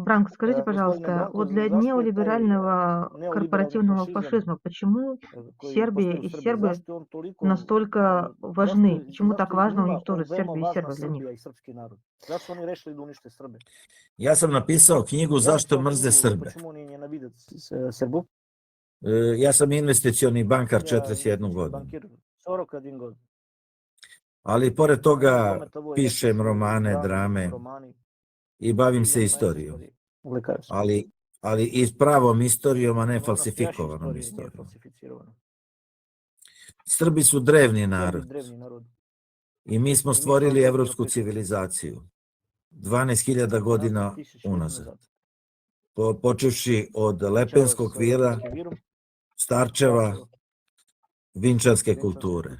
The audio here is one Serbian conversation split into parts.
Бранко, скажите, Gospodine пожалуйста, Branko, вот для zašto je taj неолиберального neoliberalni корпоративного fašizam фашизма, почему koji je Сербия postavljen u и Srbiji, сербы zašto je on toliko, настолько zašto важны? je, Почему так zašto je важно njima on уничтожить veoma Сербию и važna сербов для них? Srbija i srpski narod? Zašto su oni rešili da unište Srbe? Ja sam napisao knjigu Ja Zašto napisao mrze knjigu Srbe. Почему oni njenavide Srbu. Ja sam investicioni bankar Ja 41 godinu. bankir 41 godinu. Ali pored Ali toga tome tovo je pišem napišu romane, drame romani i bavim i se veoma istorijom. istoriji. Uvлекаю se. Ali i pravom istorijom, a ne No, nastojašnja falsifikovanom istorija nije istorijom. falsificirana. Srbi su drevni Srbi narod drevni narod. i mi smo stvorili evropsku civilizaciju 12.000 godina 12.000 unazad. Počevši od Lepenskog vira, Lepenskim virom, Starčeva, Vinčanske kulture.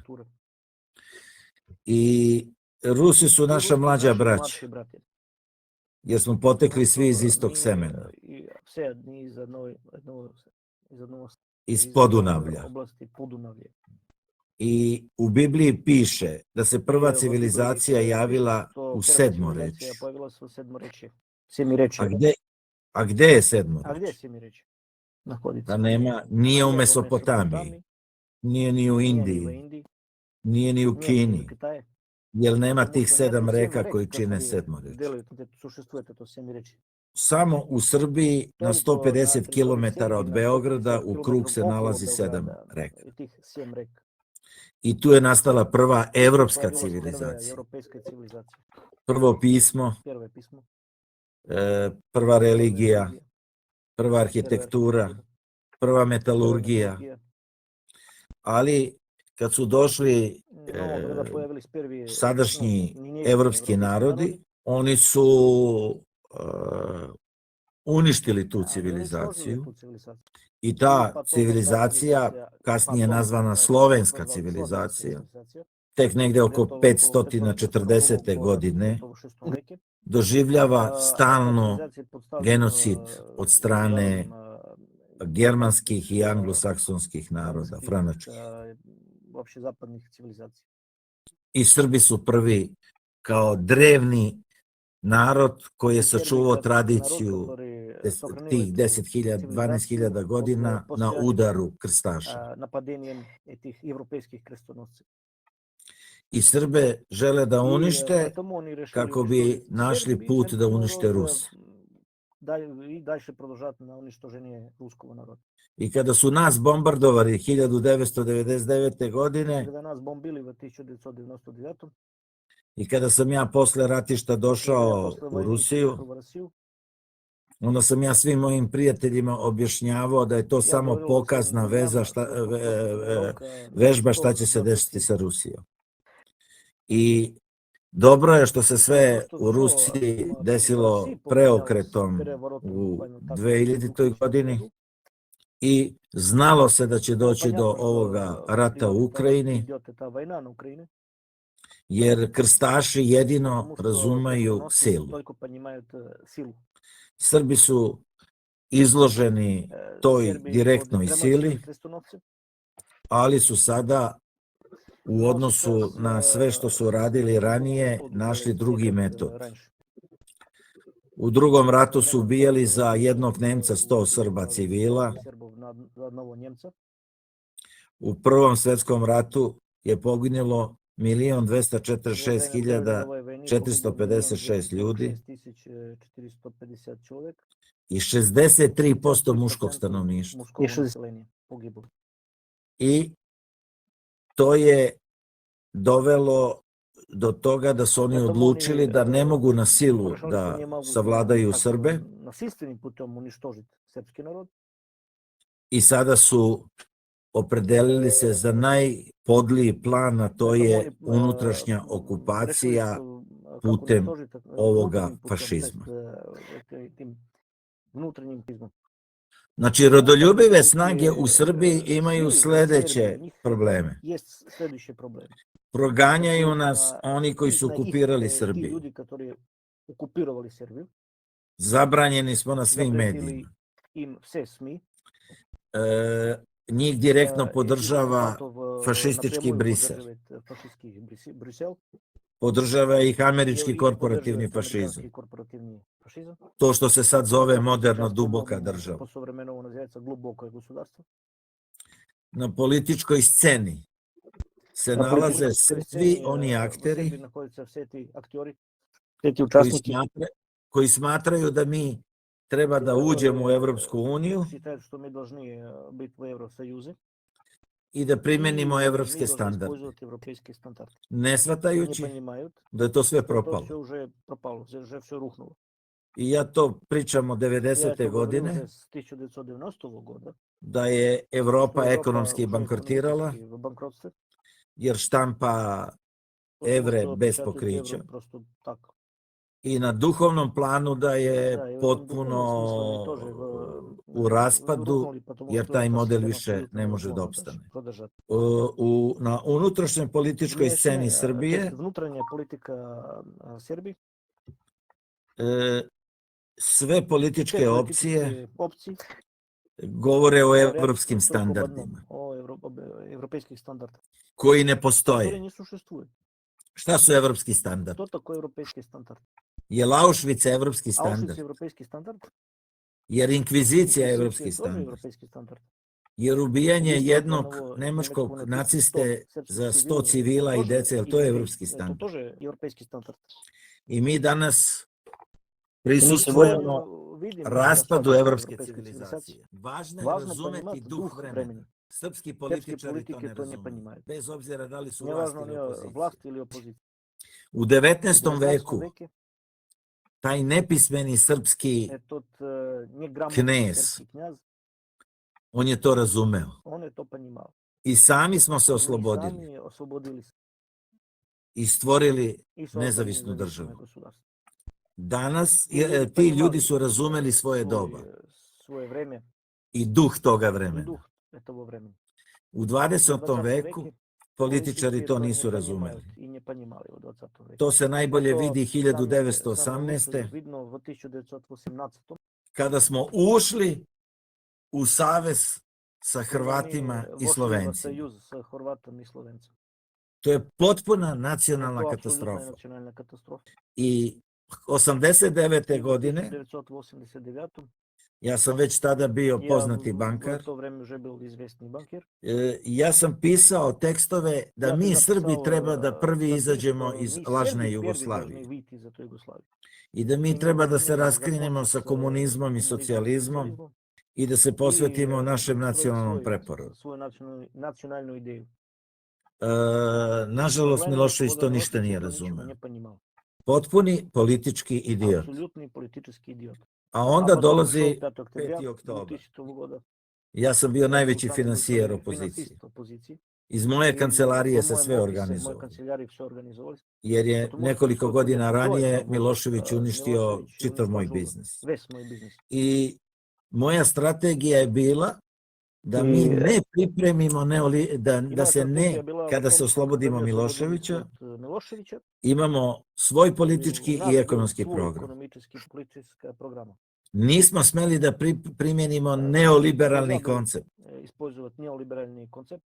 I Rusi su naša mlađa braća, jer smo potekli svi iz istog semena, iz Podunavlja. I u Bibliji piše da se prva civilizacija javila u Sedmorečju. A gde je Sedmorečje? Da nema, nije u Mesopotamiji, nije ni u Indiji, nije ni u Kini, jer nema tih 7 reka koji čine Sedmorečje. Samo u Srbiji na 150 km od Beograda u krug se nalazi 7 reka. I tu je nastala prva evropska civilizacija. Prvo pismo, prva religija, prva arhitektura, prva metalurgija. Ali kad su došli sadašnji evropski narodi, oni su uništili tu civilizaciju i ta civilizacija, kasnije nazvana slovenska civilizacija, tek negde oko 540. godine, doživljava stalno genocid od strane germanskih i anglosaksonskih naroda, franačkih. I Srbi su prvi kao drevni narod koji je sačuvao tradiciju tih 10.000, 12.000 godina na udaru krstaša. I Srbe žele da unište kako bi našli put da unište Ruse. I kada su nas bombardovali 1999. godine i kada sam ja posle ratišta došao u Rusiju, onda sam ja svim mojim prijateljima objašnjavao da je to samo pokazna vežba šta će se desiti sa Rusijom. I dobro je što se sve u Rusiji desilo preokretom u 2000. godini i znalo se da će doći do ovoga rata u Ukrajini, jer krstaši jedino razumeju silu. Srbi su izloženi toj direktnoj sili, ali su sada u odnosu na sve što su radili ranije našli drugi metod. U drugom ratu su ubijali za jednog Nemca 100 Srba civila. U Prvom svetskom ratu je poginulo 1.246.456 ljudi i 63% muškog stanovništva. I to je dovelo do toga da su oni odlučili da ne mogu na silu da savladaju Srbe i sada su opredelili se za najpodliji plan, a to je unutrašnja okupacija putem ovoga fašizma. Znači, rodoljubive snage u Srbiji imaju sledeće probleme. Proganjaju nas oni koji su okupirali Srbiju. Zabranjeni smo na svim medijima. Njih direktno podržava fašistički Brisel. Podržava ih američki Ili korporativni podržavate fašizam. amerikanski korporativni fašizam? To što se sad zove Kako se moderno сейчас duboka по-модному, država. по-современному называется глубокое государство? Na političkoj sceni se Na nalaze političkoj svi sceni oni u akteri Srbiji naходятся все ti aktori, sve ti koji, učasnici koji smatraju da mi treba da uđemo u Evropsku uniju считают, что мы должны быть в Евросоюзе i da primenimo и evropske мы должны standarde, использовать европейские стандарты. ne Не shvatajući понимают, da je to sve что propalo. все уже пропало, уже все рухнуло. I ja to pričam od Я 90. это говорю godine, уже с 1990 года, da je что Evropa Европа ekonomski уже bankrotirala, экономически в банкротстве, jer štampa потому evre что bez печатают pokrića евро просто так. i na duhovnom planu da je Да, и в этом potpuno духовном смысле они тоже u raspadu, рухнули, потому jer что taj ta model система više абсолютно ne može da невозможно opstane. продолжать. Na unutrašnjoj političkoj sceni Srbije Внутренняя политика Сербии, sve političke все opcije политические опции govore o говорят evropskim только об одном, standardima об европейских стандартах, koji ne которые postoje. не существуют. Šta su evropski standardi? Что такое европейский стандарт? Je Auschwitz evropski Аушвиц standard? европейский стандарт? Jer inkvizicija je Инквизиция evropski тоже standard? европейский стандарт. Jer ubijanje Убийство jednog одного nemačkog немецкого naciste српскog za 100 civila i тоже dece, jer to je evropski это standard. тоже европейский стандарт. I mi danas И мы prisustvujemo сегодня видим raspadu распад evropske европейской civilizacije. Važno je Важно razumeti понимать duh дух vremena. времени. Srpski Српские političari to политики ne то не razumeju. понимают. Bez obzira da li su vlast Неважно, ili у opozicija. власть или оппозиция. U В 19. 19 veku веке taj nepismeni srpski этот неграмотный knez, сербский князь, on je to razumeo. он это понимал. I sami smo se Мы oslobodili сами освободились i stvorili и создали nezavisnu независимое državu. государство. Danas I ljudi ti понимали ljudi su razumeli svoje doba Svoje vreme i duh toga i vremena. duh этого времени. U U 20. 20. veku veku političari to nisu ne razumeli. понимают и не понимали u 20. veku. To se najbolje To vidi same 1918. vidno v 1918. kada smo ušli u savez sa Hrvatima i Slovencima. Союз с Хорватом и Словенцем. To je potpuna nacionalna To je katastrofa. apsolutna nacionalna katastrofa. I 89. godine, 1989. ja sam već tada bio poznati В bankar, to vreme уже был известный банкир. ja sam pisao tekstove da Ja sam mi Srbi napisao treba da prvi statistiku, izađemo iz mi lažne Srbi prvi Jugoslavije должны выйти iz te Jugoslavije. i da mi I treba mi da se должны raskrinemo započeti sa komunizmom i socijalizmom socijalizmom i da se posvetimo i našem nacionalnom svoj- preporodu. svoju nacionalnu ideju. Nažalost, Milošević to Slobodan ništa nije Milošević to ničemu razumeo. nije poнимao. Potpuni politički idiot. Apsolutni politički idiot. A onda A potom dolazi došao 5. oktobra 5. oktobar. 2000. goda. Ja sam bio najveći Sam finansijer prvi opozicije. finansist opozicije. Iz moje I kancelarije po se mojem sve opisu, organizovalo. moje kancelarije sve organizovali. Jer je Potom nekoliko što godina bude ranije broj Milošević uništio Milošević čitav moj uništio biznis. Ves moj biznis. I moja strategija je bila da mi I- ne pripremimo, da Moja se strategija ne, je bila kada u se tom oslobodimo da bi oslobodili Miloševića, od Miloševića, imamo svoj politički naš i ekonomski svoj program. ekonomički politički program. Nismo smeli da primjenimo neoliberalni koncept Использовать неолиберальный концепт,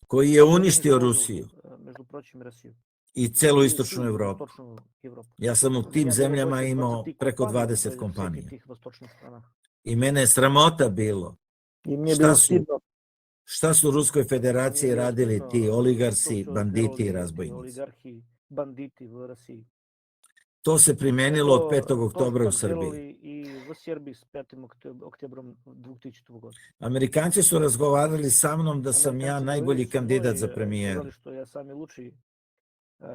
koji je uništio Rusiju между прочим, Россию. i celu I istočnu всю Evropu. Istočnu Evropu. Ja sam u tim Ja zemljama mogu imao tih preko kompanija, 20 svih kompanija. tih vostočnih strana. I mene je sramota bilo I mně Šta bilo su stidno. šta su u Ruskoj Mně federaciji je bilo radili stidno ti što oligarsi, su banditi i delali ti razbojnici. Oligarhi, banditi u Rusiji. To se primenilo od 5. To su oktobra u tak Srbiji. delali i u Srbiji s 5. oktobrom 2000. godine. Amerikanci su razgovarali sa mnom da sam ja Amerikanci najbolji govorili su kandidat moj, za premijera. Сказали što ja sami luči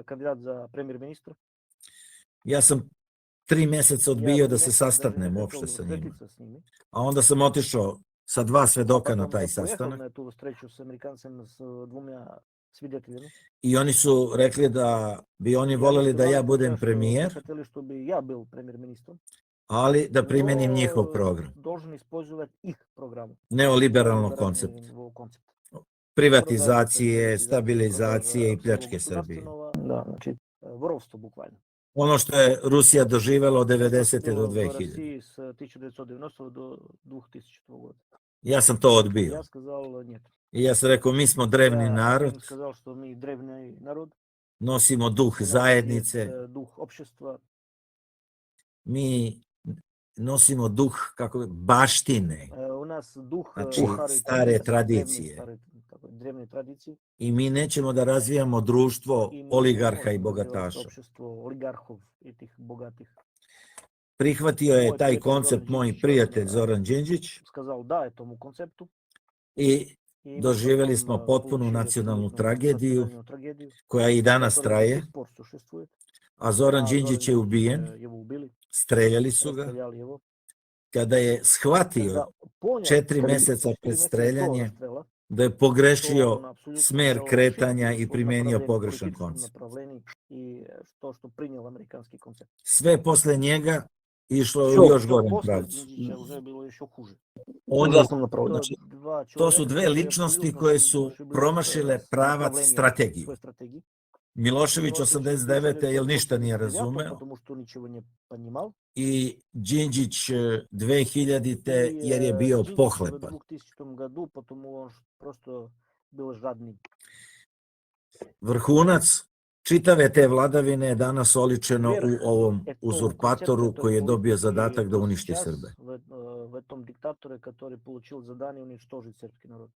kandidat za premijer ministra. Ja sam 3 meseca odbio da se ne sastanem rekao uopšte sa njima. sretnica s njimi. A onda sam otišao sa 2 svedoka na Potom taj sam pojehao sastanak na tu sreću s Amerikancem s dvoma svjedeteljima. i oni su rekli da bi oni voljeli da ja budem premijer, Хотели što bi ja bil premijer ministrom. ali da primenim njihov program, Должен использовать их програму. neoliberalnog koncepta. Privatizacije, stabilizacije i pljačke Srbije. Da, znači, vorovstvo bukvalno. Ono što je Rusija doživela od 90. do U 2000. Rusiji s 1990. do 2000. godine. Ja sam to odbio. Ja сказал нет. I ja sam rekao, mi smo drevni Ja narod, sam сказал što mi drevni narod, nosimo duh u nama zajednice, je duh общества, mi nosimo duh baštine, u nas duh znači stare stare tradicije, tradicije. drevne tradicije I mi nećemo da razvijamo društvo i mi ne oligarha i možemo razvijati bogataša. opštstvo oligarhov i tih bogatih. Prihvatio je Moj taj prijatelj koncept Zoran moj Đinđić, prijatelj Zoran Đinđić skazao da je tomu konceptu i i mi smo doživjeli tom smo potpunu получили nacionalnu apsolutnu tragediju nacionalnu tragediju, koja i danas которая до traje, сих пор существует. a Zoran A Đinđić je ubijen, его убили, streljali su ga. расстреляли его. Kada je shvatio Когда понял 4 meseca 4 pred месяца до streljanje расстрела, da je что pogrešio он абсолютно smer сделал kretanja ошибку i в primenio направлении, pogrešan политическом koncept. направлении и что принял американский концепт. Sve posle njega išlo je u Всё, još всё gorem после pravcu. Đinđića уже bilo еще хуже. On je, Ужасном направлении. znači, Два to su человека, dve которые ličnosti абсолютно koje su ошиблись promašile с pravac направлением strategiju. своей стратегии. Milošević 89. jer ništa nije 89, razumeo потому что ничего не понимал. i Đinđić 2000. И jer je bio Đinđić в pohlepan. 2000 году, потому он просто был жадный. Vrhunac čitave te vladavine je danas oličeno u ovom Vrh uzurpatoru концепта koji je той dobio политики zadatak da то uništi сейчас Srbe. в этом диктаторе, который получил задание уничтожить српski народ.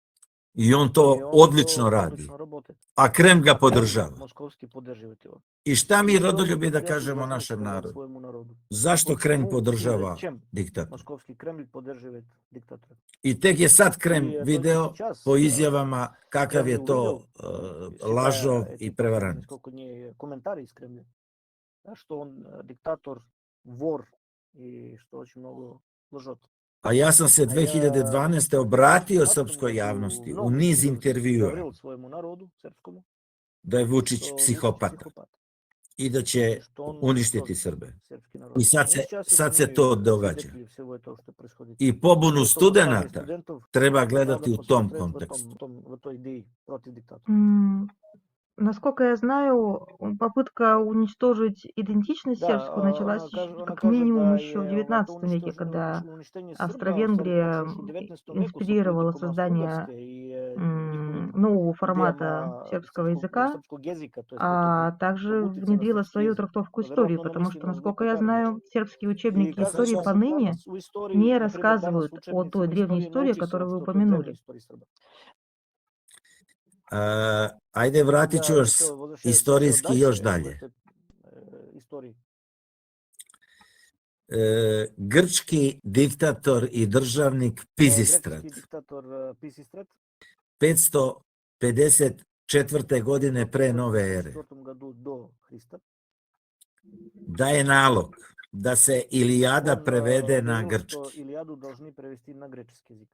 I on И to он odlično to radi, отлично работает. a Krem ga Kreml podržava. moskovski podrživает его. I šta mi И что rodoljubi da пrijatelji kažemo должны našem сказать narodu? своему народу? Zašto Krem Почему и podržava зачем diktatora? московский Кремль поддерживает диктатора? I tek je sad Krem И только video сейчас po izjavama kakav Кремль je to увидел, lažov читая i эти prevarant. несколько комментарий из Кремля, да, что он диктатор, вор и что очень много лжет. A ja sam se А я 2012. в obratio 2012 srpskoj году javnosti u много niz путев intervjua говорил своему народу српскому, da je Vučić что Vučić psihopata психопат, i da и će что он uništiti уничтожит Srbe. српski народ. I И sad сейчас se они to događa. свидетели всего этого, что происходит. I pobunu И это восстание studenata студентов treba надо gledati u tom посмотреть kontekstu. в той идее против диктатора. Насколько я знаю, попытка уничтожить идентичность Да, сербскую началась она каже, как да, минимум еще в это XIX веке, когда уничтожение Срба Австро-Венгрия в 19 веку с инспирировала политиком создание Австро-Угорской и нового формата идеями сербского языка, српскog язика, то есть а также пробудиться на внедрила српski свою язык. трактовку истории, Вероятно, она потому что, мысленно насколько я глубоко знаю, сербские И учебники кажется, истории что поныне у истории, не например, danas рассказывают о учебницах той древней истории истории, не учи се которую вы uopšte o toj drevnoj упомянули. istoriji Srba. Ajde, vratit ću Да, vas еще возвращаясь еще istorijski još дальше в dalje. этой истории. Grčki diktator i državnik Pizistrat Греческий диктатор Писистрат 554. godine pre nove ere 4 году до Христа daje nalog da se Ilijada он prevede na объявил, что grčki. Илиаду должны перевести на греческий язык.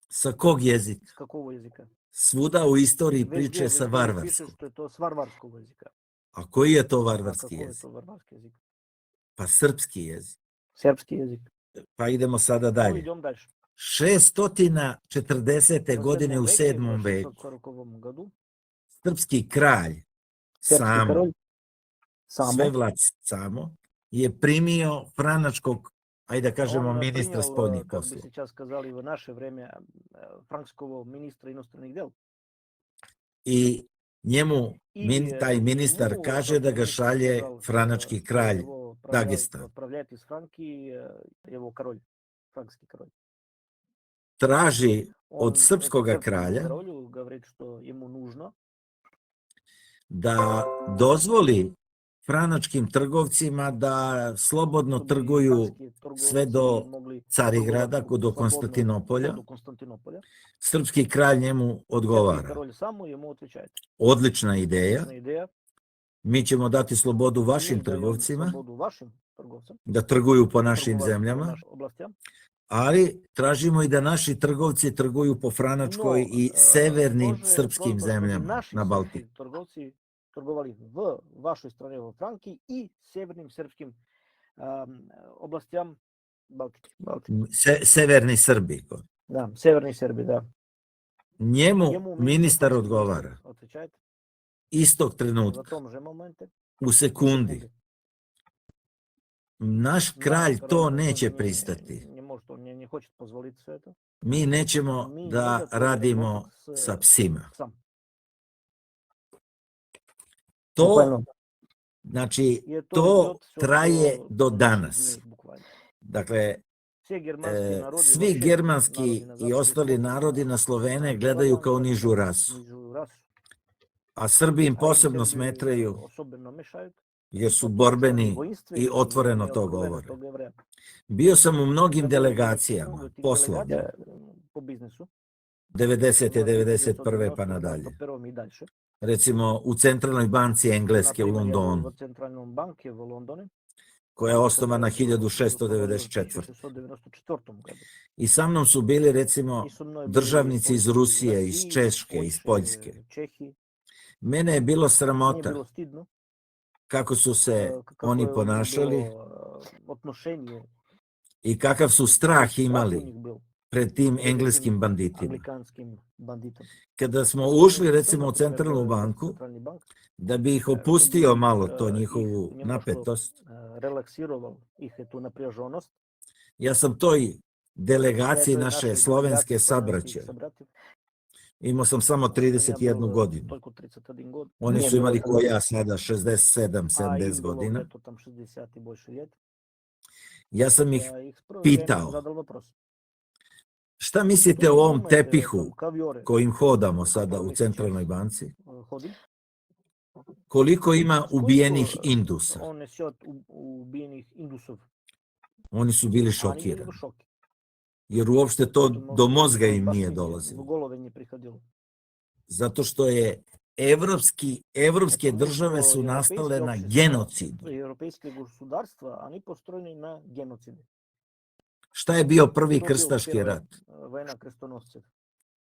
Sa kog jezika? С какого языка? Svuda u istoriji Везде priče в sa истории пишет, varvarskog. что это с варварского языка. A koji je to А varvarski какой jezik? это варварский язык? Pa srpski jezik. Сербский язык. Pa idemo sada Ну, dalje. идем дальше. 640. godine u 7. В veku 640 году srpski kralj сербский Samo, король Само, Svevlac Samo, je primio franačkog, ajde da kažemo, он ministra принял, spoljnih как бы poslova. сейчас сказали в наше время, франкского министра иностранных дел. I njemu И taj ministar ему kaže da тот ga министр šalje сказал, franački что kralj его Dagestan. отправляет из Франки его король, франкский король. Traži od Он srpskog српскому kralja королю говорит, что ему нужно, da dozvoli franačkim trgovcima da slobodno чтобы trguju франкские sve do торговцы могли Carigrada, торговать do свободно Konstantinopolja. до Константинополя. Srpski kralj njemu Српский odgovara. король Само ему отвечает. Odlična ideja, Отличная идея. mi ćemo dati slobodu Мы vašim даем trgovcima свободу вашим торговцам da trguju po našim торговать по zemljama, нашим областям. ali tražimo i da naši trgovci trguju po Franačkoj Но i severnim тоже srpskim просьба, чтобы zemljama наши na Baltiku. српские торговцы торговали в вашей стране, во Франции и северным српским областям Балтики. Severni Srbi. Да, северной Сербии, да. Njemu ministar франкский odgovara отвечает istog в trenutka, том же моменте, u sekundi. Naš kralj to neće не pristati. может, он не хочет позволить все это. Mi nećemo Mi da nikako radimo работать sa psima. Сам. To, Bukvalno. znači, Je to to idiot sve traje što do donosi danas. gnjev, bukvalno. Dakle, Sve germanski narodi, svi uopšte germanski narodi na i zapadu ostali gledaju narodi na Slovene na gledaju kao Slovanke nižu rasu, nižu rasu. a Srbi im A im posebno Srbi smetraju osobno mešaju, jer su zato što su borbeni oni vojinstveni i otvoreno to neotkriveno govore. tog Jevreja. Bio sam u mnogim Ja bio u delegacijama, mnogo tih poslovnim, delegacija, po biznisu. 90. 91. pa 1991. nadalje. i dalje. Recimo u Centralnoj banci Engleske u Naprimjer, ja bio Londonu, u Centralnom banke u Londonu. koja je osnovana U 1694. 1694. godu. I sa mnom su bili recimo I su mnom bili državnici iz politički Rusije, iz Rusiji, Češke, iz Poljske. Čehi. Mene je bilo Nije sramota bilo stidno. kako su se Kako oni je ponašali bilo, odnošenje, i kakav su strah strah u imali njih bio pred tim pred engleskim tim banditima. anglikanskim banditom. Kada smo ušli recimo u Na primjer, Centralnu banku, Centralni bank, da bi ih to bi opustio malo to ih njihovu njemačko, napetost, relaksirao ih je tu napряжеnost. ja sam toj delegaciji Toj naše našoj slovenske delegaciji sabraće, sabraćaj. imao sam samo Sam ja 31 bio godinu. toliko 31 god. Oni Nije su bilo imali tako. ko ja sada 67, A им 70 bilo godina. eto tam 60 i больше лет. Ja sam ih Ja ih prvo vreme pitao, zadal въпрос. šta mislite Što o vi ovom думаете tepihu tom kaviore kojim hodamo sada koji u mjesec Centralnoj banci? hodim? Koliko ima S koliko ubijenih Indusa? on несет ubijenih Indusov? Oni su bili A oni bili šokirani, u šoku. jer uopšte to To do mozga to im baš nije u dolazilo. golove nije prihodilo. Zato što je evropske Zato države što su европейски nastale na общества, genocidu. европейски государства, они построени на геноциду. Šta je bio prvi To bio krstaški prva rat? vojna krstonoscev,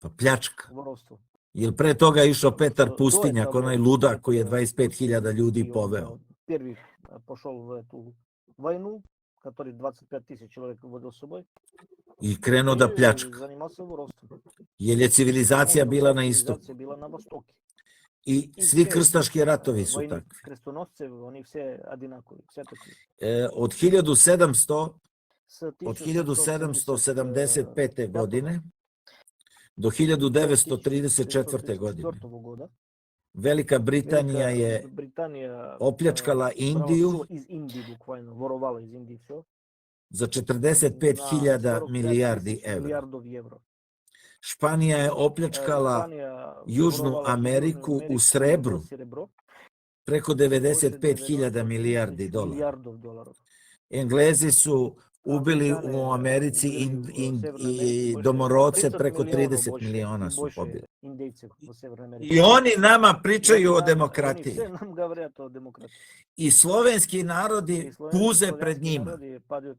Pa pljačka. воровство. Jer pre toga je išao Petar Do Pustinjak, etape onaj ludak Petar koji je 25.000 ljudi Pustinjak, poveo. on Prvih pošao u tu vojnu, который 25.000 человек vodio soboj. I krenuo da I pljačka. zanimao se воровством. Jer je civilizacija bila na istoku. Civilizacija bila na vostoku. I I svi sve, krstaški ratovi su vojni takvi. krstonosci, oni sve одинакови, sve takvi. Od 1700 Sa Od 1775. 1775. godine do 1934. godine года Velika Britanija je Britanija opljačkala Indiju iz Indije, bukvalno, vorovala iz Indije sve. za 45.000 milijardi evra. Milijardov evra. Španija je opljačkala Španija Južnu vorovala Ameriku Južnu u srebru za srebro, preko 95.000 milijardi dolara. milijardov dolara. Englezi su ubili Američani u Americi ubili u Severnoj Americi i больше domorodce 30 preko miliona 30 больше miliona i su больше pobili. Indejci u Severnoj Americi. I oni nama pričaju o Oni demokratiji. sve nam govore o demokratiji. I slovenski narodi I slovenski puze pred njima. narodi padaju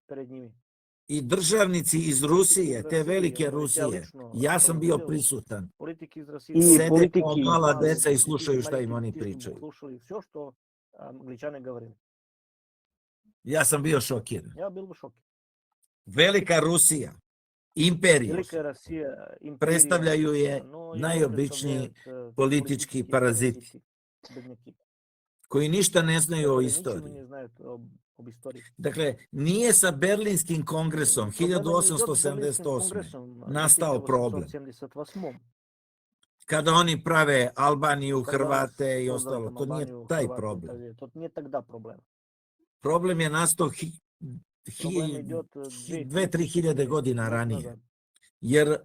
pred njimi. I državnici iz Rusije, te Rusije, velike ja Rusije, lično ja sam bio vidio prisutan. Politiki iz Rusije. I sede politiki kao mala mali, deca i ti slušaju šta im majke oni tiho pričaju. Slušali sve što Angličane govore. Ja sam bio šokiran. Ja bil u šoku. Velika Rusija, imperija, Velika Rusija, imperija, predstavljaju je no, najobičniji politički paraziti, bednjaki, koji ništa ne znaju o koji ničemu istoriji. ne znaju o istoriji. Dakle, nije sa Berlinskim kongresom Problem je s Berlinskim 1878. kongresom, nastao problem. 1878. Kada oni prave Albaniju, Kada Hrvate i sozdali ostalo, tam to nije Albaniju, taj Hrvate, problem. To nije тогда problem. Problem je nastao Problem je idет 2-3 hiljade godina ranije. nazad. Jer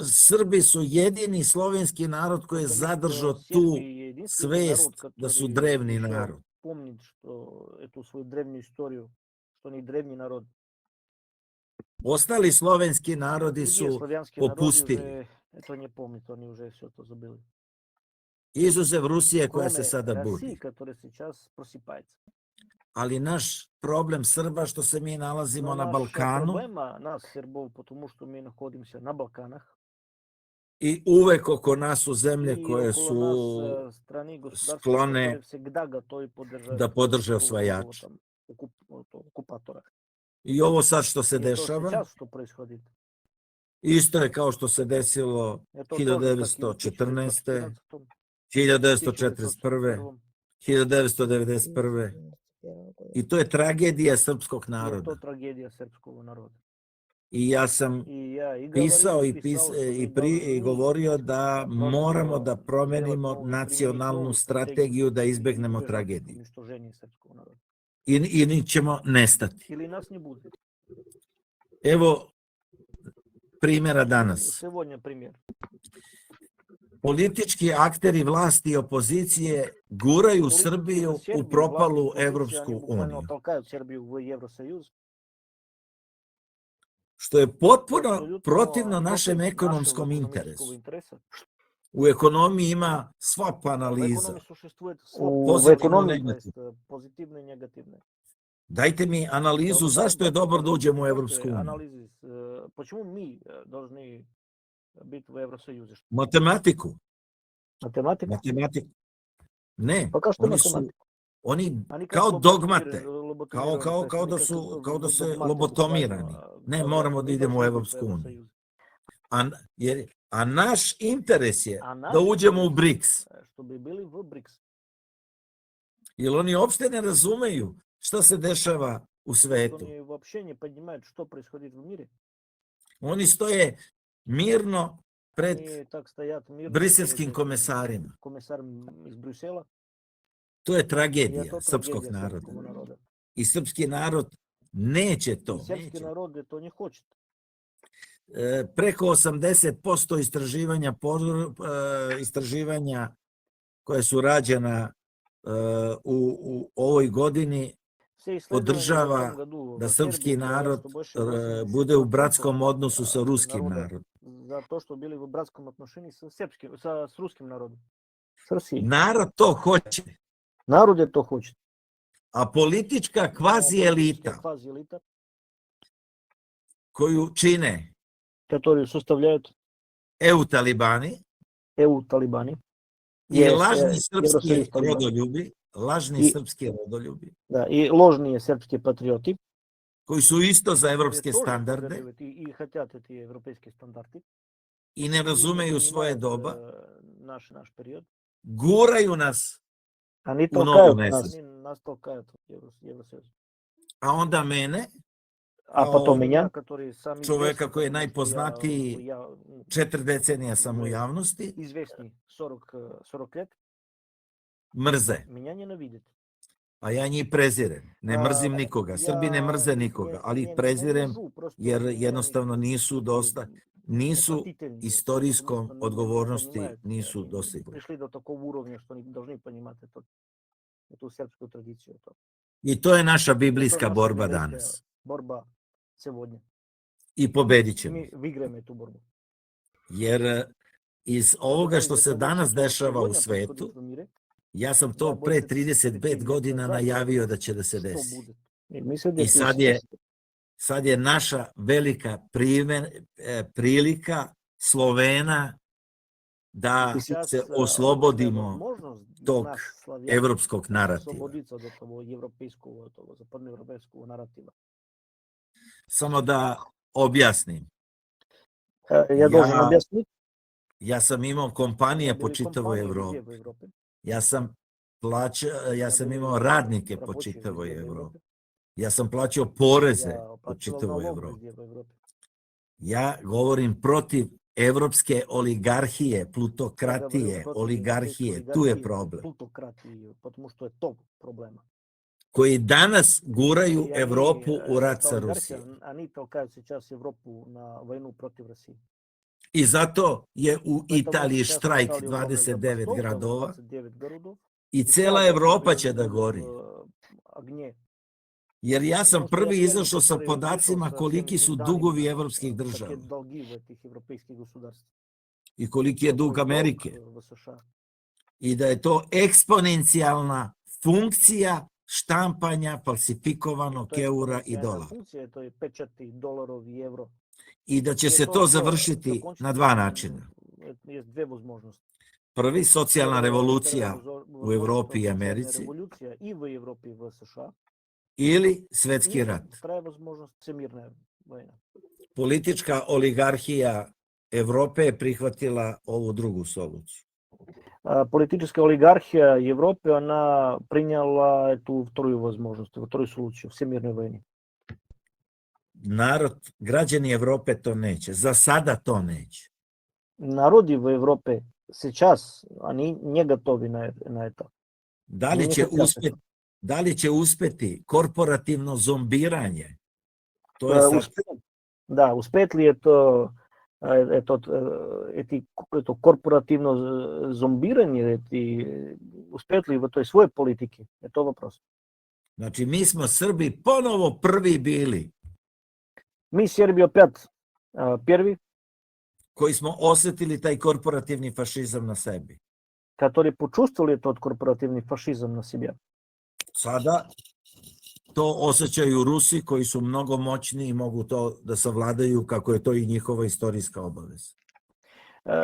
Srbi su jedini slovenski narod koji je zadržao tu svest da su drevni narod. Помнит, что эту свою древнюю историю, что они древний народ. Ostali slovenski narodi Другие su славянские народы popustili. уже это не помнят, они уже все это забыли. Izuzev Rusije koja se Кроме sada России, budi. которая сейчас просыпается. Ali naš problem Srba što se mi nalazimo Но na наша Balkanu проблема нас, Сербов, потому что мы находимся на Балканах. i uvek oko nas su zemlje И koje около su нас страны, государства, sklone которые всегда готовы поддержать da podrže такого osvajače. там оккупатора. I ovo sad što se И то dešava, сейчас, что происходит. isto je kao što se desilo Это тоже как и в 1914. 1914, 1941. 1991. I to je tragedija srpskog je to naroda. tragedija srpskog naroda. I ja sam I ja i pisao govorim i, pisao što i, mi i govorio da moramo da promenimo novu nacionalnu novu strategiju da i izbegnemo izbježati tragediju. uništoženje srpskog naroda. Ili ćemo nestati. Ili nas ne bude. Evo primjera danas. Сегодня примjer. Politički akteri vlasti i opozicije guraju Srbiju u propalu Evropsku uniju. Толкают Сербiju в Евросоюз. Što je potpuno protivno našem ekonomskom interesu. U ekonomiji ima svaka analiza. U ekonomiji pozitivne i negativne. Dajte mi analizu zašto je dobro da uđemo u Evropsku uniju. Почему ми должны biti u Евросоюзу? Matematiku. Matematika? Ne, Pa kao što oni su matematika? oni kao dogmate, kao da se lobotomirani. Ne, moramo da idemo u Evropsku uniju. A naš interes je da uđemo u BRICS. Što bi bili v BRICS. Jer oni uopšte ne razumeju šta se dešava u svetu. Oni uopšte ne poнимают, što происходит в мире. Oni stoje mirno pred briselskim komesarima. Komesarima iz Brisela. To je tragedija srpskog naroda. I srpski narod neće to. Srpski narod to ne hoće. Preko 80% istraživanja koje su rađena u ovoj godini podržava da srpski narod bude u bratskom odnosu sa ruskim narodom. Zato što bili u bratskom отношении s ruskim narodom. Narod to hoće. Narod je to hoće. A politička kvazi elita koju čine EU talibani i lažni srpski rodoljubi, i ložni srpski patrioti koji su isto za evropske standarde i ne razumeju svoje doba, guraju nas u novu nesreću. A onda mene, čoveka koji je najpoznatiji, 4 decenija sam u javnosti, mrze. A ja njih prezirem. Ne mrzim nikoga. Srbi ne mrze nikoga, ali ih prezirem jer jednostavno nisu istorijskom odgovornosti nisu dostigli. I to je naša biblijska borba danas. I pobedit ćemo. Jer iz ovoga što se danas dešava u svetu, ja sam to pre 35 godina najavio da će da se desi. I sad je naša velika prilika Slovena da se oslobodimo tog evropskog narativa. Samo da objasnim. Ja sam imao kompanije po čitavoj Evropi. Ja sam imao radnike po čitavoj Evropi. Ja sam plaćao poreze po čitavoj Evropi. Ja govorim protiv evropske oligarhije, plutokratije, oligarhije. Tu je problem. Koji danas guraju Evropu u rat sa Rusijom. I zato je u Italiji štrajk 29 gradova i cela Evropa će da gori. Jer ja sam prvi izašao sa podacima koliki su dugovi evropskih država i koliki je dug Amerike. I da je to eksponencijalna funkcija štampanja falsifikovanog eura i dolara. I da će se to završiti na 2 načina. Prvi, socijalna revolucija u Evropi i Americi, ili svetski rat. Politička oligarhija Evrope je prihvatila ovu drugu soluciju. Политическая олигархия Европы, она приняла эту вторую возможность, вторую случай всемирной войны. narod, građani Evrope to neće. Za sada to neće. Народи в Европе сейчас, они не готовы на это. Da Они li не će хотят uspjeti, этого. da li će uspjeti korporativno zombiranje? To je sad Да, успеет ли это, это корпоративно зомбирование, успеет ли в той своей политике? Это вопрос. Znači, mi smo Srbi ponovo prvi bili Mi Srbi opet prvi, koji smo osjetili taj korporativni fašizam na sebi. которые почувствовали тот корпоративный фашизм на себе. Sada to osjećaju Rusi koji su mnogo moćni i mogu to da savladaju kako je to i njihova istorijska obaveza.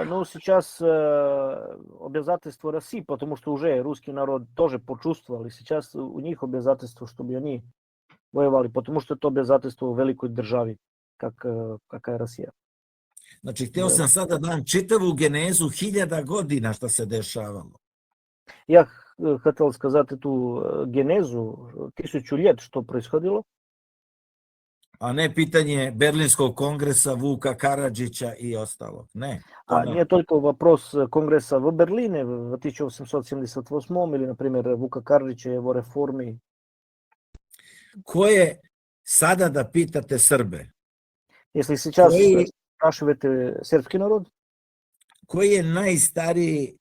Ну, сейчас обязательство России, потому что уже русский народ тоже почувствовал, и сейчас у них обязательство, чтобы они воевали, потому что это обязательство у великой держави, какая Россия. Znači, htio sam sada da dam čitavu genezu 1000 godina što se dešavalo. Я хотел сказать эту генезу 1000 лет, что происходило, A ne pitanje Berlinskog kongresa, Vuka Karadžića i ostalog. Ne. а не только вопрос Конгресса в Берлине в 1878 или, например, Вука Карджича и его реформи. Ko je sada da pitate Srbe? Если сейчас Koji, спрашиваете сербский народ, koji je najstariji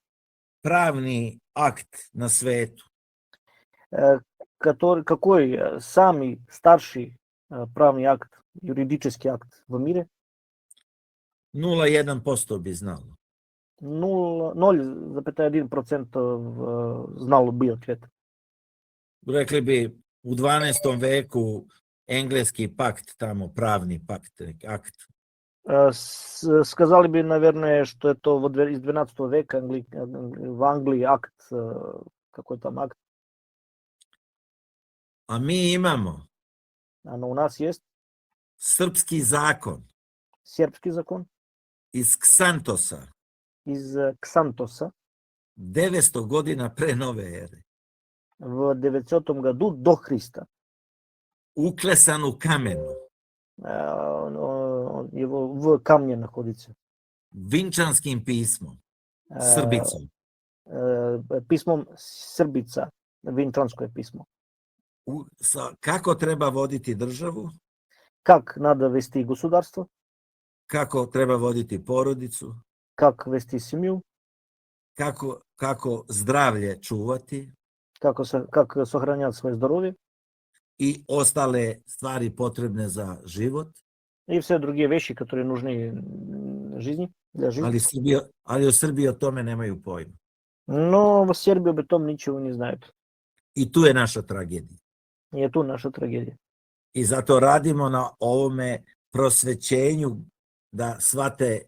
pravni akt na svetu? какой самый старший правный акт, юридический акт в мире? 0,1% bi znalo. 0,1% знало бы ответ. Rekli bi u 12. veku engleski pakt tamo, pravni pakt, akt. Сказали бы, наверное, что это из 12 века в Англии акт, какой там акт. A mi imamo Но у нас есть srpski zakon сербский закон iz Ksantosa, из Ксантоса 900 godina pre nove ere, в 900 году до Христа. uklesan u kamenu, Его в камне находится. vinčanskim pismom, srbicom. Письмом Srbica, Vinčanское письмо. Kako treba voditi državu, Как надо вести государство, kako treba voditi porodicu, как вести семью, kako zdravlje čuvati как сохранять свое здоровье i ostale stvari potrebne za život, и все другие вещи, которые нужны жизни, для жизни. ali u Srbiji o tome nemaju pojma. Но в Сербии об этом ничего не знают. I tu je naša tragedija. И это наша трагедия. I zato radimo na ovome prosvećenju da shvate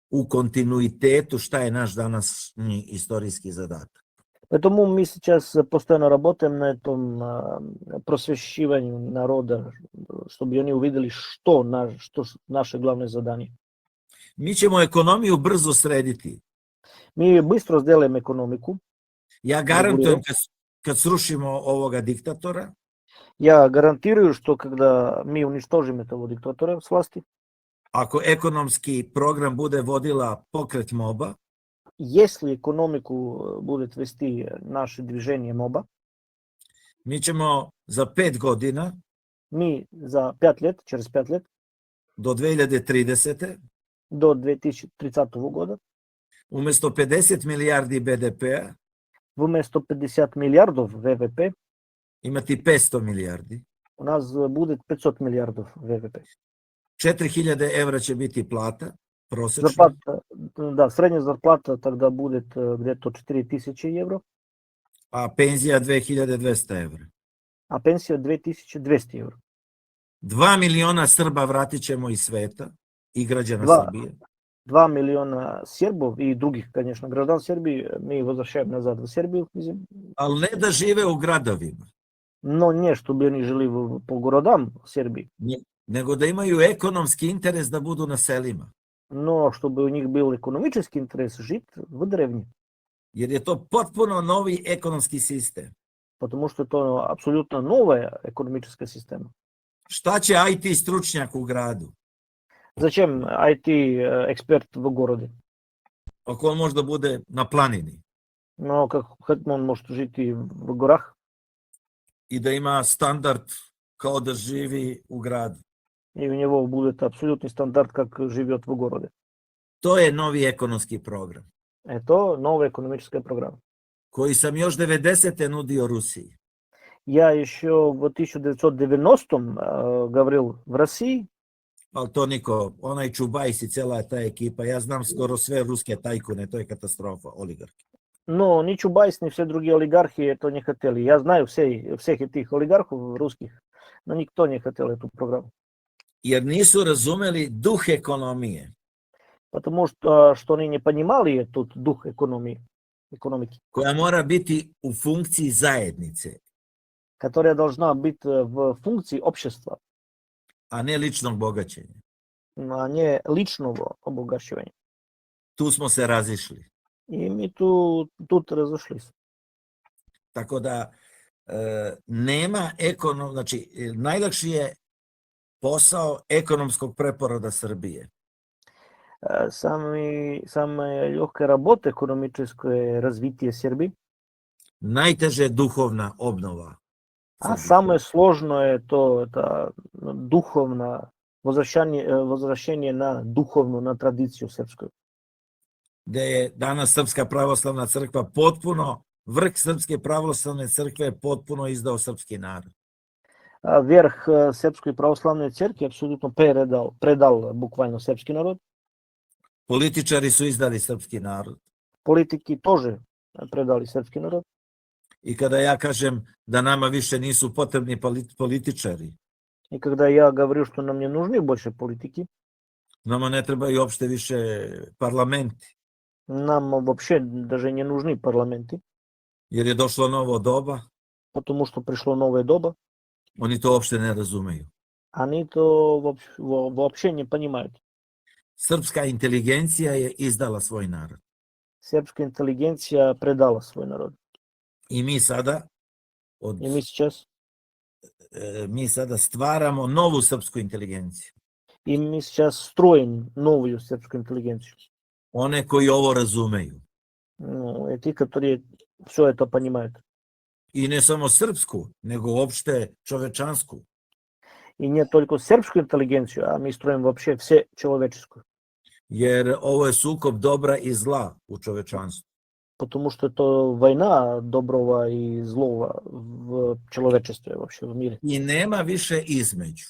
u kontinuitetu šta je naš današnji istorijski zadatak. Поэтому мы сейчас постоянно работаем на этом просвещивании народа, чтобы они увидели, что наше главное задание. Mi ćemo ekonomiju brzo srediti. Мы быстро сделаем экономику. Ja garantujem kad srušimo ovoga diktatora, Я гарантирую, что когда мы уничтожим этого диктатора с власти, ako ekonomski program bude vodila pokret MOBA, если экономику будет вести наше движение МОБА, mi ćemo za 5 godina, мы за 5 лет, через 5 лет, do 2030. до 2030 года, umjesto 50 milijardi BDP-a, вместо 50 миллиардов ВВП, imati 500 milijardi. у нас будет 500 миллиардов ВВП. 4000 evra će biti plata, prosječna, Зарплата, да, средняя зарплата тогда будет где-то 4000 евро, a penzija 2200 evra. а пенсия 2200 евро. 2 miliona Srba vratit ćemo iz sveta i građana Dva. Srbije. 2 миллиона сербов и других, конечно, граждан Сербии мы возвращаем назад в Сербию, Ali ne da žive u gradovima, но не чтобы они жили по городам Сербии, nego da imaju ekonomski interes da budu na selima. но чтобы у них был экономический интерес жить в деревне, Jer je to potpuno novi ekonomski sistem. потому что это абсолютно новая экономическая система. Šta će IT stručnjak u gradu? Зачем IT-эксперт в городе? Ako on možda bude na planini Но как он может жить и в горах, i da ima standard kao da živi u gradu. и у него будет абсолютный стандарт, как живет в городе. To je novi ekonomski program Это новая экономическая программа. koji sam još 90. nudio Rusiji. Я еще в 1990-м говорил в России, Ali to niko, onaj Čubajs i cijela ta ekipa, ja znam skoro sve ruske tajkune, to je katastrofa, oligarki. но ни Чубайс, ни все другие олигархи это не хотели. Я знаю всех этих олигархов русских, но никто не хотел эту программу. Jer nisu razumeli duh ekonomije, Потому что они не понимали тут дух экономики, koja mora biti u funkciji zajednice, которая должна быть в функции общества, a ne ličnog bogaćenja. а не личного обогащивания. Tu smo se razišli. И мы тут разошлись. Tako da nema znači najlakši je posao ekonomskog preporoda Srbije. Самая легкая работа экономическое развитие Сербии, Najteže je duhovna obnova. а Srbije. самое сложное это духовное возвращение на духовную, на традицию српскую. Gde je danas Srpska pravoslavna crkva potpuno, vrh Srpske pravoslavne crkve je potpuno izdao srpski narod. Верх Сербской православной церкви абсолютно предал буквально сербский народ. Političari su izdali srpski narod. Политики тоже предали српски народ. I kada ja kažem da nama više nisu potrebni političari, И когда я говорю, что нам не нужны больше политики, nama ne trebaju uopšte više parlamenti, нам вообще даже не нужны парламенты, jer je došlo novo doba, потому что пришло новое доба. oni to uopšte ne razumeju. Они то вообще не понимают. Srpska inteligencija je izdala svoj narod. Сербская интеллигенция предала свой народ. I mi sada, И мы сейчас stvaramo novu srpsku inteligenciju. строим новую сербскую интеллигенцию. One koji ovo razumeju. Те, которые все это понимают. I ne samo srpsku, nego uopšte čovečansku. И не только сербскую интеллигенцию, а мы строим вообще все человеческую. Jer ovo je sukob dobra i zla u čovečanstvu. Потому что это война доброго и злого в человечестве вообще, в мире. I nema više između.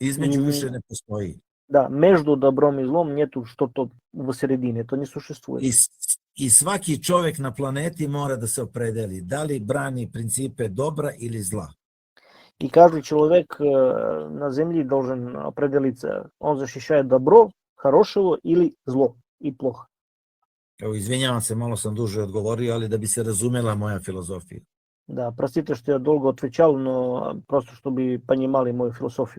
Između više ne postoji. Да, между добром и злом нету что-то в середине, это не существует. I svaki čovjek na planeti mora da se opredeli da li brani principe dobra ili zla. И каждый человек на Земле должен определиться, он защищает добро, хорошего или зло и плохо. Evo, izvinjavam se, malo sam duže odgovorio, ali da bi se razumela moja filozofija. Да, простите, что я долго отвечал, но просто чтобы понимали мою философию.